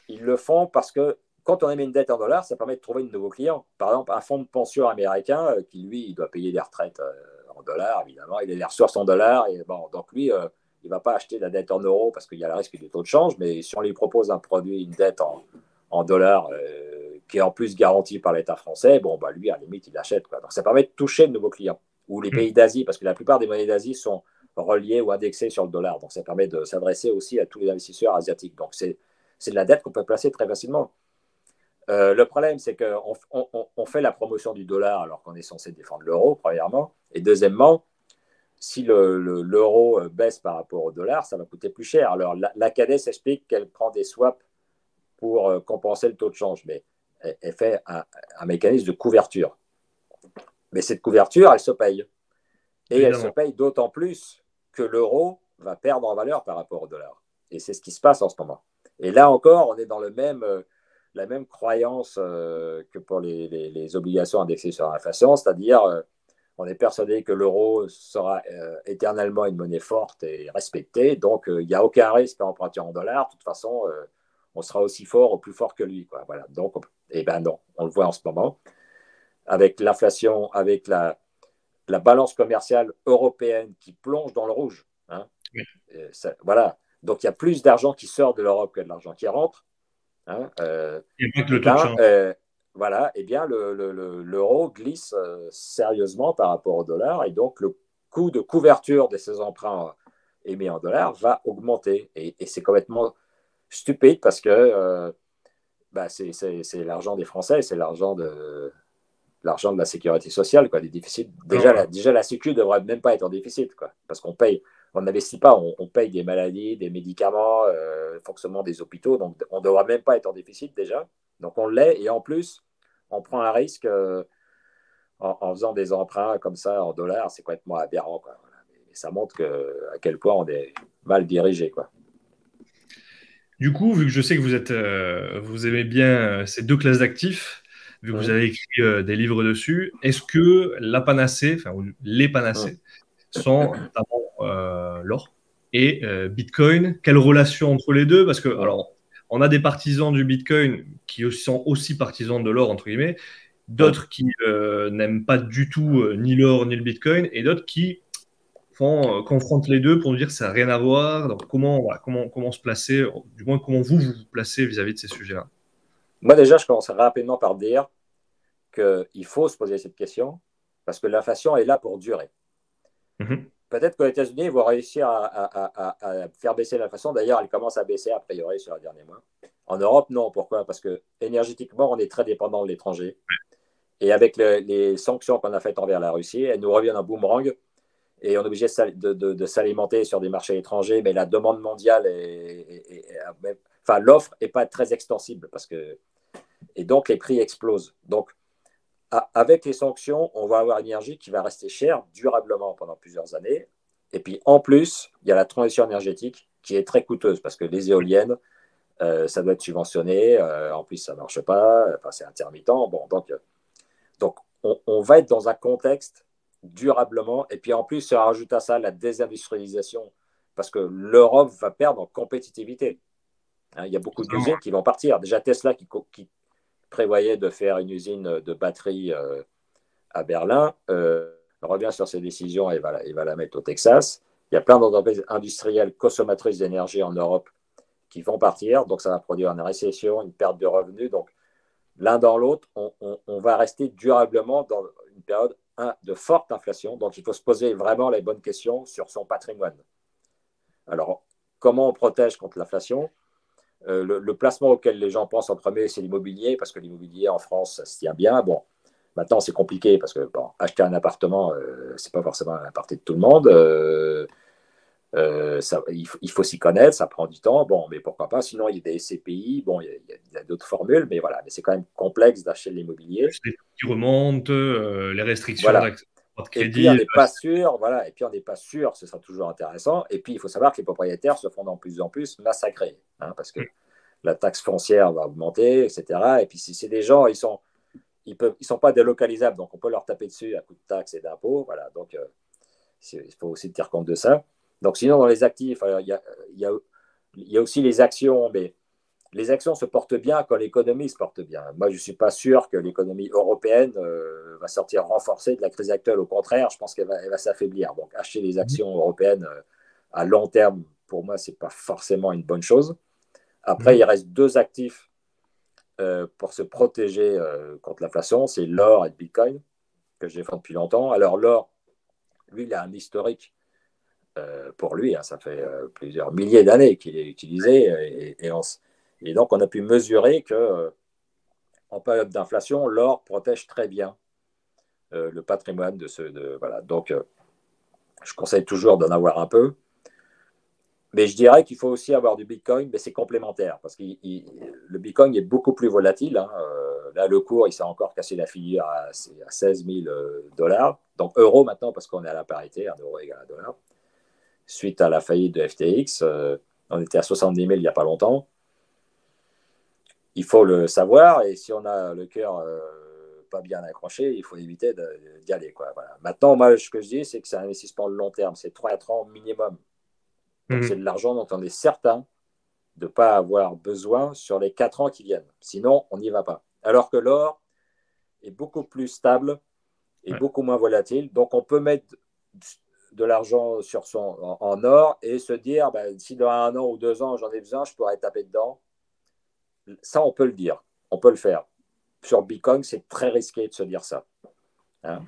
Speaker 2: Ils le font parce que quand on émet une dette en dollars, ça permet de trouver de nouveaux clients. Par exemple, un fonds de pension américain qui, lui, il doit payer des retraites en dollars, évidemment. Il les ressources en dollars. Et bon, donc, lui, il ne va pas acheter la dette en euros parce qu'il y a le risque du taux de change. Mais si on lui propose un produit, une dette en dollars qui est en plus garantie par l'État français, bon, bah, lui, à la limite, il achète. Quoi. Donc, ça permet de toucher de nouveaux clients. Ou les pays d'Asie, parce que la plupart des monnaies d'Asie sont reliées ou indexées sur le dollar. Donc, ça permet de s'adresser aussi à tous les investisseurs asiatiques. Donc, c'est de la dette qu'on peut placer très facilement. Le problème, c'est qu'on fait la promotion du dollar alors qu'on est censé défendre l'euro, premièrement. Et deuxièmement, si l'euro baisse par rapport au dollar, ça va coûter plus cher. Alors, la CADES explique qu'elle prend des swaps pour compenser le taux de change, mais elle fait un mécanisme de couverture. Mais cette couverture, elle se paye. Et
Speaker 1: Évidemment.
Speaker 2: elle se paye d'autant plus que l'euro va perdre en valeur par rapport au dollar. Et c'est ce qui se passe en ce moment. Et là encore, on est dans la même croyance que pour les obligations indexées sur l'inflation, c'est-à-dire on est persuadé que l'euro sera éternellement une monnaie forte et respectée, donc il n'y a aucun risque à emprunter en dollars. De toute façon, on sera aussi fort ou plus fort que lui, quoi. Voilà. Donc, eh ben non, on le voit en ce moment avec l'inflation, avec la balance commerciale européenne qui plonge dans le rouge. Hein.
Speaker 1: Oui.
Speaker 2: Voilà. Donc, il y a plus d'argent qui sort de l'Europe que de l'argent qui rentre. Hein.
Speaker 1: Il n'y a pas que le taux de change.
Speaker 2: Voilà, eh bien, l'euro glisse sérieusement par rapport au dollar et donc le coût de couverture de ces emprunts émis en dollars va augmenter. Et c'est complètement stupide parce que c'est l'argent des Français, c'est l'argent de la sécurité sociale, quoi, les déficits. Déjà, la Sécu ne devrait même pas être en déficit, quoi, parce qu'on paye, on n'investit pas, on paye des maladies, des médicaments, le fonctionnement des hôpitaux, donc on ne devrait même pas être en déficit déjà. Donc on l'est, et en plus, on prend un risque en faisant des emprunts comme ça en dollars, c'est complètement aberrant, quoi. Voilà. Et ça montre à quel point on est mal dirigé, quoi.
Speaker 1: Du coup, vu que je sais que vous aimez bien ces deux classes d'actifs, vu que vous avez écrit des livres dessus, est-ce que la panacée, enfin, ou les panacées, sont notamment l'or et Bitcoin? Quelle relation entre les deux? Parce que, alors, on a des partisans du Bitcoin qui sont aussi partisans de l'or, entre guillemets, d'autres qui n'aiment pas du tout ni l'or ni le Bitcoin, et d'autres qui confrontent les deux pour nous dire que ça n'a rien à voir. Donc, comment se placer, du moins, comment vous placez vis-à-vis de ces sujets-là?
Speaker 2: Moi, déjà, je commence rapidement par dire qu'il faut se poser cette question parce que l'inflation est là pour durer. Peut-être qu'aux États-Unis, ils vont réussir à faire baisser l'inflation. D'ailleurs, elle commence à baisser a priori sur les derniers mois. En Europe, non. Pourquoi? Parce que énergétiquement, on est très dépendant de l'étranger. Et avec les sanctions qu'on a faites envers la Russie, elles nous reviennent en boomerang. Et on est obligé de s'alimenter sur des marchés étrangers, mais la demande mondiale enfin, l'offre n'est pas très extensible et donc les prix explosent. Donc, avec les sanctions, on va avoir une énergie qui va rester chère durablement pendant plusieurs années. Et puis, en plus, il y a la transition énergétique qui est très coûteuse parce que les éoliennes, ça doit être subventionné. En plus, ça ne marche pas. Enfin, c'est intermittent. Bon, donc on va être dans un contexte durablement. Et puis en plus, se rajoute à ça la désindustrialisation parce que l'Europe va perdre en compétitivité. Hein, il y a beaucoup d'usines qui vont partir. Déjà, Tesla qui prévoyait de faire une usine de batterie à Berlin revient sur ses décisions et va la mettre au Texas. Il y a plein d'entreprises industrielles consommatrices d'énergie en Europe qui vont partir. Donc, ça va produire une récession, une perte de revenus. Donc, l'un dans l'autre, on va rester durablement dans une période de forte inflation. Donc, il faut se poser vraiment les bonnes questions sur son patrimoine. Alors, comment on protège contre l'inflation? Le placement auquel les gens pensent en premier, c'est l'immobilier, parce que l'immobilier en France, ça se tient bien. Bon, maintenant, c'est compliqué, parce que acheter un appartement, ce n'est pas forcément à la portée de tout le monde. Il faut s'y connaître, ça prend du temps, bon, mais pourquoi pas. Sinon, il y a des SCPI, bon, il y a d'autres formules, mais voilà, mais c'est quand même complexe d'acheter de l'immobilier.
Speaker 1: Les prix qui remontent, les restrictions
Speaker 2: voilà.
Speaker 1: de crédit.
Speaker 2: Et puis, on n'est pas sûr, voilà, et puis on n'est pas sûr, ce sera toujours intéressant. Et puis, il faut savoir que les propriétaires se font de plus en plus massacrer, hein, parce que la taxe foncière va augmenter, etc. Et puis, si c'est des gens, ils sont pas délocalisables, donc on peut leur taper dessus à coup de taxes et d'impôts, voilà. Donc, il faut aussi tenir compte de ça. Donc, sinon, dans les actifs, il y a aussi les actions, mais les actions se portent bien quand l'économie se porte bien. Moi, je ne suis pas sûr que l'économie européenne va sortir renforcée de la crise actuelle. Au contraire, je pense qu'elle va s'affaiblir. Donc, acheter des actions européennes à long terme, pour moi, ce n'est pas forcément une bonne chose. Après, il reste deux actifs pour se protéger contre l'inflation. C'est l'or et le Bitcoin, que je défends depuis longtemps. Alors, l'or, lui, il a un historique pour lui. Hein, ça fait plusieurs milliers d'années qu'il est utilisé. Et donc, on a pu mesurer qu'en période d'inflation, l'or protège très bien le patrimoine de ceux de. Voilà. Donc, Je conseille toujours d'en avoir un peu. Mais je dirais qu'il faut aussi avoir du Bitcoin, mais c'est complémentaire, parce que le Bitcoin est beaucoup plus volatile. Hein. Là, le cours, il s'est encore cassé la figure à 16 000 $, donc euros maintenant, parce qu'on est à la parité, 1 euro égale 1 dollar. Suite à la faillite de FTX, on était à 70 000 il n'y a pas longtemps. Il faut le savoir, et si on a le cœur pas bien accroché, il faut éviter d'y aller, quoi. Voilà. Maintenant, moi, ce que je dis, c'est que c'est un investissement de long terme, c'est 3 à 4 ans minimum. Donc, c'est de l'argent dont on est certain de ne pas avoir besoin sur les 4 ans qui viennent. Sinon, on n'y va pas. Alors que l'or est beaucoup plus stable et beaucoup moins volatile. Donc, on peut mettre de l'argent en or et se dire, si dans 1 an ou 2 ans, j'en ai besoin, je pourrais taper dedans. Ça, on peut le dire. On peut le faire. Sur Bitcoin, c'est très risqué de se dire ça. Hein,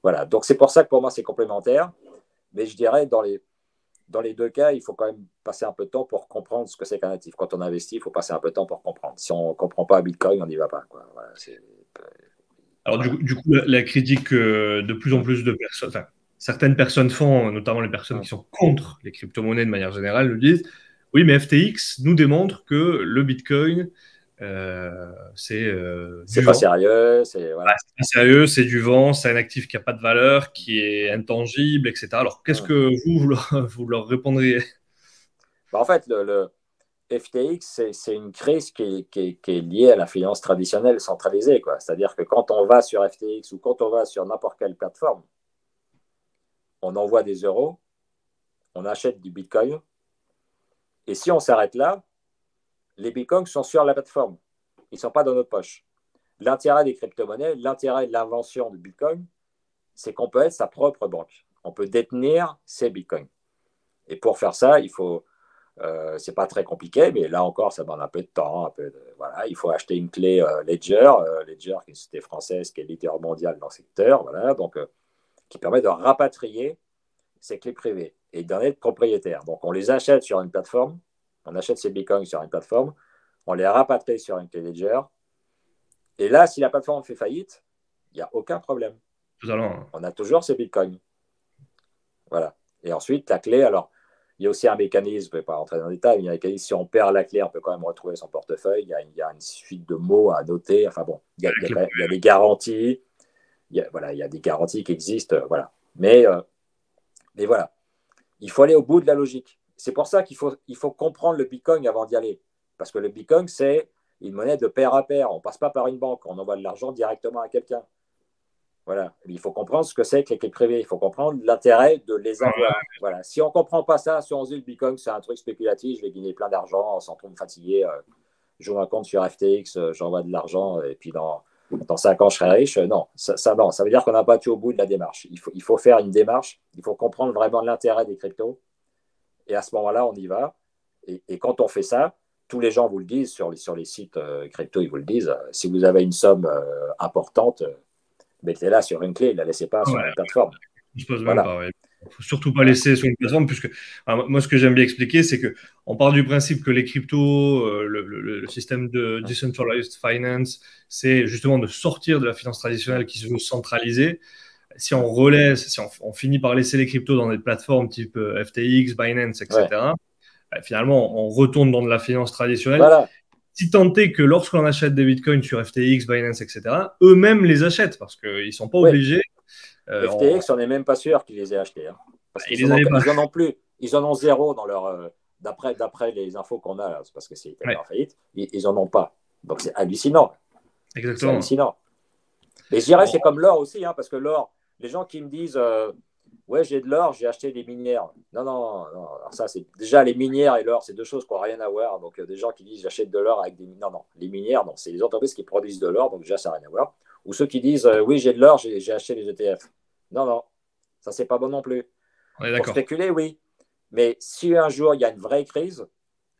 Speaker 2: voilà. Donc, c'est pour ça que pour moi, c'est complémentaire. Mais je dirais, dans les 2 cas, il faut quand même passer un peu de temps pour comprendre ce que c'est qu'un actif. Quand on investit, il faut passer un peu de temps pour comprendre. Si on ne comprend pas Bitcoin, on n'y va pas, quoi. Voilà,
Speaker 1: alors, voilà. Du coup, la critique que de plus en plus de personnes, enfin, certaines personnes font, notamment les personnes qui sont contre les crypto-monnaies de manière générale, le disent, oui, mais FTX nous démontre que le Bitcoin, c'est
Speaker 2: pas sérieux, c'est
Speaker 1: pas sérieux, c'est du vent, c'est un actif qui n'a pas de valeur, qui est intangible, etc. Alors, qu'est-ce que vous leur répondriez?
Speaker 2: En fait, le FTX, c'est une crise qui est liée à la finance traditionnelle centralisée, quoi. C'est-à-dire que quand on va sur FTX ou quand on va sur n'importe quelle plateforme, on envoie des euros, on achète du Bitcoin, et si on s'arrête là, les Bitcoins sont sur la plateforme. Ils ne sont pas dans notre poche. L'intérêt des crypto-monnaies, l'intérêt de l'invention du Bitcoin, c'est qu'on peut être sa propre banque. On peut détenir ses Bitcoins. Et pour faire ça, il faut... c'est pas très compliqué, mais là encore, ça demande un peu de temps. Voilà, il faut acheter une clé Ledger, Ledger qui est une société française, qui est leader mondial dans le secteur, voilà, donc, qui permet de rapatrier ces clés privées et d'en être propriétaire. Donc, on les achète sur une plateforme, on achète ces bitcoins sur une plateforme, on les rapatrie sur une clé Ledger, et là, si la plateforme fait faillite, il n'y a aucun problème.
Speaker 1: Totalement.
Speaker 2: On a toujours ces bitcoins. Voilà. Et ensuite, la clé, alors, il y a aussi un mécanisme, je ne vais pas rentrer dans le détail, mais il y a un mécanisme, si on perd la clé, on peut quand même retrouver son portefeuille, il y a une suite de mots à noter, enfin bon, il y a des garanties, il y a des garanties qui existent, voilà. Mais voilà, il faut aller au bout de la logique. C'est pour ça qu'il faut comprendre le Bitcoin avant d'y aller. Parce que le Bitcoin, c'est une monnaie de pair à pair. On ne passe pas par une banque, on envoie de l'argent directement à quelqu'un. Voilà. Il faut comprendre ce que c'est que les clés privées. Il faut comprendre l'intérêt de les avoir. Voilà. Si on ne comprend pas ça, si on se dit le Bitcoin, c'est un truc spéculatif, je vais gagner plein d'argent sans trop me fatiguer. J'ouvre un compte sur FTX, j'envoie de l'argent et puis dans 5 ans, je serai riche. Non, non. Ça veut dire qu'on n'a pas été au bout de la démarche. Il faut faire une démarche. Il faut comprendre vraiment l'intérêt des cryptos. Et à ce moment-là, on y va. Et quand on fait ça, tous les gens vous le disent sur les sites crypto, ils vous le disent. Si vous avez une somme importante, mettez-la sur une clé, ne la laissez pas sur une plateforme.
Speaker 1: Je ne voilà. Pas, ouais. Il ne faut surtout pas laisser sur une plateforme, puisque moi, ce que j'aime bien expliquer, c'est qu'on part du principe que les cryptos, le système de decentralized finance, c'est justement de sortir de la finance traditionnelle qui se veut centraliser. Si on relaisse, si on finit par laisser les cryptos dans des plateformes type FTX, Binance, etc., finalement, on retourne dans de la finance traditionnelle.
Speaker 2: Voilà.
Speaker 1: Si tant est que lorsqu'on achète des bitcoins sur FTX, Binance, etc., eux-mêmes les achètent parce qu'ils ne sont pas obligés.
Speaker 2: FTX, on n'est même pas sûr qu'ils les aient achetés. Hein, parce qu'ils en ont plus. Ils en ont zéro dans leur. D'après les infos qu'on a, c'est parce que c'est en faillite, ils n'en ont pas. Donc c'est hallucinant.
Speaker 1: Exactement.
Speaker 2: C'est hallucinant. Et je dirais, c'est comme l'or aussi, hein, parce que l'or, les gens qui me disent ouais, j'ai de l'or, j'ai acheté des minières. Non. Alors ça, c'est déjà les minières et l'or, c'est deux choses qui n'ont rien à voir. Donc, des gens qui disent j'achète de l'or avec des minières. Non, les minières, non, c'est les entreprises qui produisent de l'or, donc déjà, ça n'a rien à voir. Ou ceux qui disent oui, j'ai de l'or, j'ai acheté les ETF. Non, ça, c'est pas bon non plus. Pour spéculer, oui. Mais si un jour, il y a une vraie crise,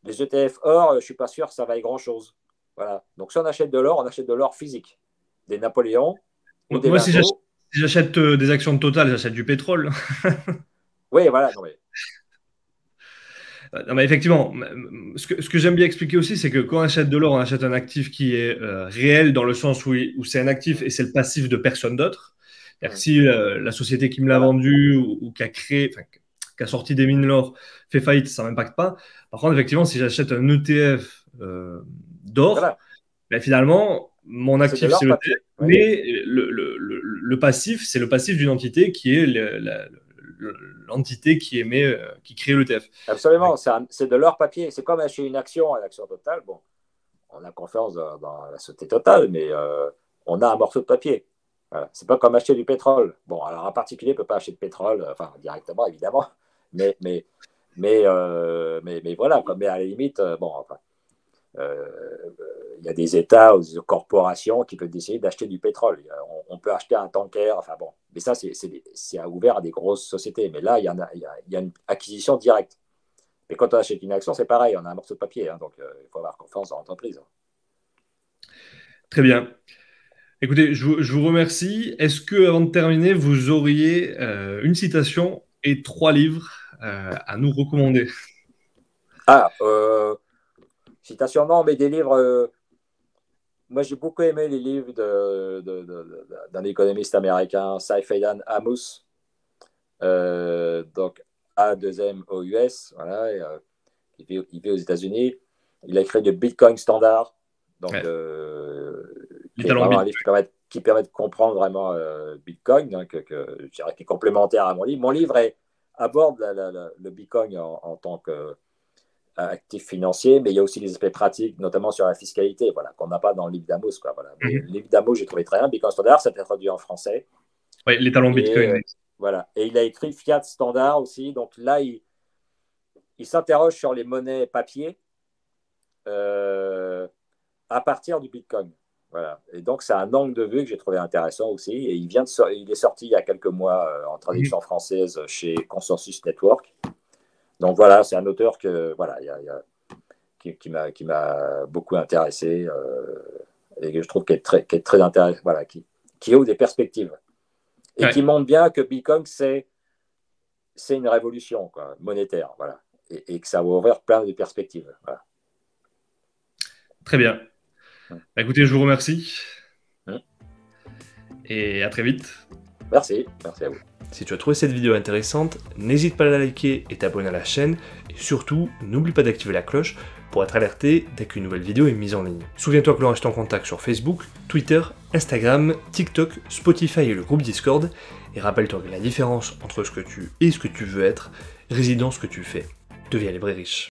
Speaker 2: les ETF or, je ne suis pas sûr que ça vaille grand-chose. Voilà. Donc, si on achète de l'or, on achète de l'or physique. Des Napoléons ou des
Speaker 1: si j'achète des actions de Total, j'achète du pétrole.
Speaker 2: Oui, voilà.
Speaker 1: Non, mais effectivement, ce que j'aime bien expliquer aussi, c'est que quand on achète de l'or, on achète un actif qui est réel dans le sens où c'est un actif et c'est le passif de personne d'autre. C'est-à-dire que si la société qui me l'a vendu ou qui a créé, enfin, qui a sorti des mines l'or fait faillite, ça m'impacte pas. Par contre, effectivement, si j'achète un ETF d'or,
Speaker 2: Voilà.
Speaker 1: ben, finalement, mon
Speaker 2: C'est
Speaker 1: actif,
Speaker 2: de l'or
Speaker 1: c'est le
Speaker 2: papier.
Speaker 1: ETF,
Speaker 2: Oui.
Speaker 1: mais le passif, c'est le passif d'une entité qui est l'entité qui émet, qui crée l'ETF.
Speaker 2: Absolument, c'est de l'or papier. C'est comme acheter une action à l'action Total. Bon, on a confiance dans la société Total, mais on a un morceau de papier. Voilà. C'est pas comme acheter du pétrole. Bon, alors un particulier ne peut pas acheter de pétrole, enfin directement évidemment, mais voilà. Mais à la limite, bon, enfin, il y a des États ou des corporations qui peuvent décider d'acheter du pétrole. On peut acheter un tanker, enfin bon. Mais ça, c'est ouvert à des grosses sociétés. Mais là, il y a une acquisition directe. Mais quand on achète une action, c'est pareil, on a un morceau de papier. Hein, donc, il faut avoir confiance dans l'entreprise.
Speaker 1: Très bien. Écoutez, je vous remercie. Est-ce que, avant de terminer, vous auriez une citation et 3 livres à nous recommander?
Speaker 2: Ah, citation, non, mais des livres. Moi, j'ai beaucoup aimé les livres d'un économiste américain, Seyfried Amos. Donc, A2MOUS, voilà, il vit aux États-Unis. Il a écrit le Bitcoin Standard, donc,
Speaker 1: Ouais.
Speaker 2: qui est vraiment un livre qui permet de comprendre vraiment Bitcoin, hein, je dirais qui est complémentaire à mon livre. Mon livre aborde le Bitcoin en tant qu'actif financier, mais il y a aussi des aspects pratiques, notamment sur la fiscalité, voilà, qu'on n'a pas dans le livre d'Amos. Voilà. Le livre d'Amos, j'ai trouvé très bien. Bitcoin Standard, ça a été traduit en français.
Speaker 1: Oui, les talons Bitcoin.
Speaker 2: Voilà. Et il a écrit Fiat Standard aussi. Donc là, il s'interroge sur les monnaies papier à partir du Bitcoin. Voilà. Et donc, c'est un angle de vue que j'ai trouvé intéressant aussi. Et il est sorti il y a quelques mois en traduction française chez Consensus Network. Donc voilà, c'est un auteur qui m'a beaucoup intéressé et que je trouve qui est très intéressant, voilà, qui ouvre des perspectives. Et qui montre bien que Bitcoin, c'est une révolution monétaire, voilà, et que ça va ouvrir plein de perspectives. Voilà.
Speaker 1: Très bien. Écoutez, je vous remercie. Et à très vite.
Speaker 2: Merci à vous.
Speaker 3: Si tu as trouvé cette vidéo intéressante, n'hésite pas à la liker et t'abonner à la chaîne, et surtout, n'oublie pas d'activer la cloche pour être alerté dès qu'une nouvelle vidéo est mise en ligne. Souviens-toi que l'on reste en contact sur Facebook, Twitter, Instagram, TikTok, Spotify et le groupe Discord, et rappelle-toi que la différence entre ce que tu es et ce que tu veux être réside dans ce que tu fais. Deviens libre et riche.